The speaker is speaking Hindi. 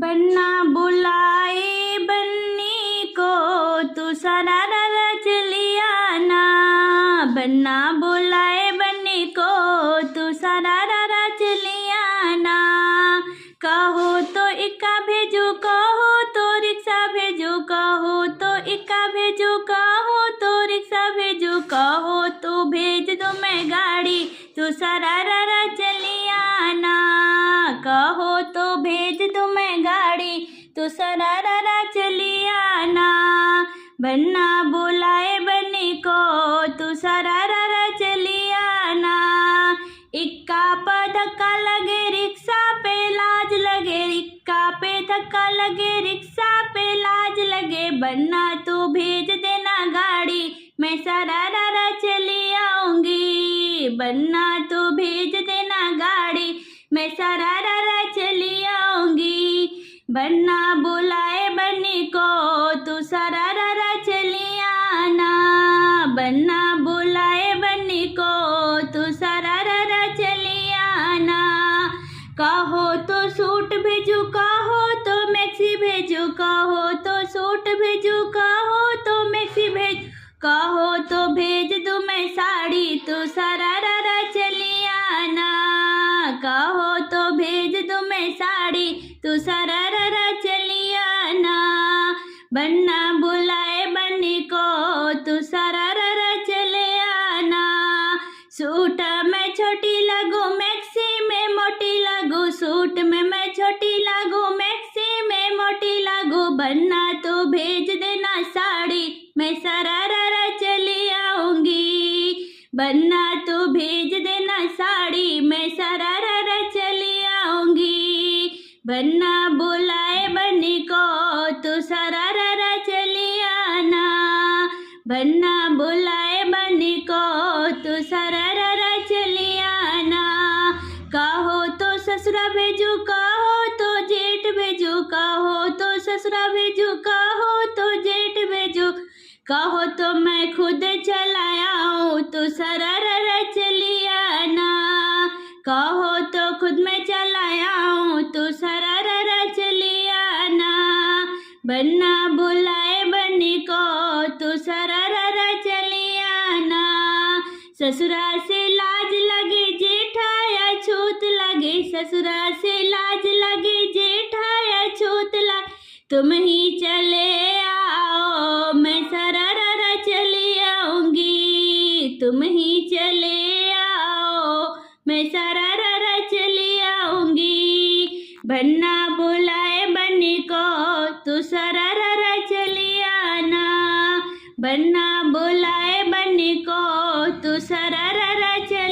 बन्ना बुलाए बन्नी को, तू सरारा चलिया ना। बन्ना बुलाए बन्नी को, तू सरारा चलिया ना। कहो तो इक्का भेजो, कहो तो रिक्शा भेजो, कहो तो इक्का भेजो, कहो तो रिक्शा भेजो, कहो तो भेज दो मैं गाड़ी, तू सरारा चलिया ना। कहो तो भेज दो मैं गाड़ी, तू सरारा चलिया ना। बन्ना बुलाए बन्नी को, तू सरारा चलिया ना। इक्का पे धक्का लगे रिक्शा पे लाज लगे, इक्का पे धक्का लगे रिक्शा पे लाज लगे। बन्ना तू भेज देना गाड़ी, मैं सरारा चली आऊंगी। बन्ना तू भेज देना गाड़ी, मैं सरारा चली आऊंगी। बन्ना बुलाए बन्नी को, तू सरारा चली आना। बन्ना बुलाए बन्नी को, तू सरारा चली आना। कहो तो सूट भेजो, कहो तो मैक्सी भेजो, कहो तो सूट भेजो, कहो तो मैक्सी भेज, कहो तो भेज दूँ मैं साड़ी, तू सरारा चली आना। कहो तो भेज दूँ मैं साड़ी, तू सरारा चली आना। बन्ना बुलाए बन्नी को, तू सरारा चले आना। सूट में छोटी लगू, मैक्सी में मोटी लगू, सूट में मैं छोटी लगू, मैक्सी में मोटी लगू। बन्ना तो भेज देना साड़ी, मैं सरारा चली आऊंगी। बन्ना तो भेज देना साड़ी, मैं सरारा चली आऊंगी। बन्ना बुलाए बन्नी को, तू सरारा चली आना। बन्ना बुलाए बन्नी को, तू सरारा चली आना। कहो तो ससुरा भेजो, कहो तो जेठ भेजो, कहो तो ससुरा भेजो, कहो तो जेठ भेजो, कहो तो मैं खुद चलाऊं, तू सरारा चली आना। कहो तो खुद मैं चलाऊं, तू सरारा चली आना। बन्ना बुलाए बन्नी को, तू सरारा चली आना। ससुरा से लाज लगे जेठाया छूत लगे, ससुरा से लाज लगे जेठाया छूत लगे। तुम ही चले आओ, मैं सरारा चली आऊंगी। तुम ही चले आओ, मैं सरारा चली आऊंगी। बन्ना बुलाए बन्नी को, तू सरारा चली आना। बन्ना बुलाए बन्नी को, तू सरारा चली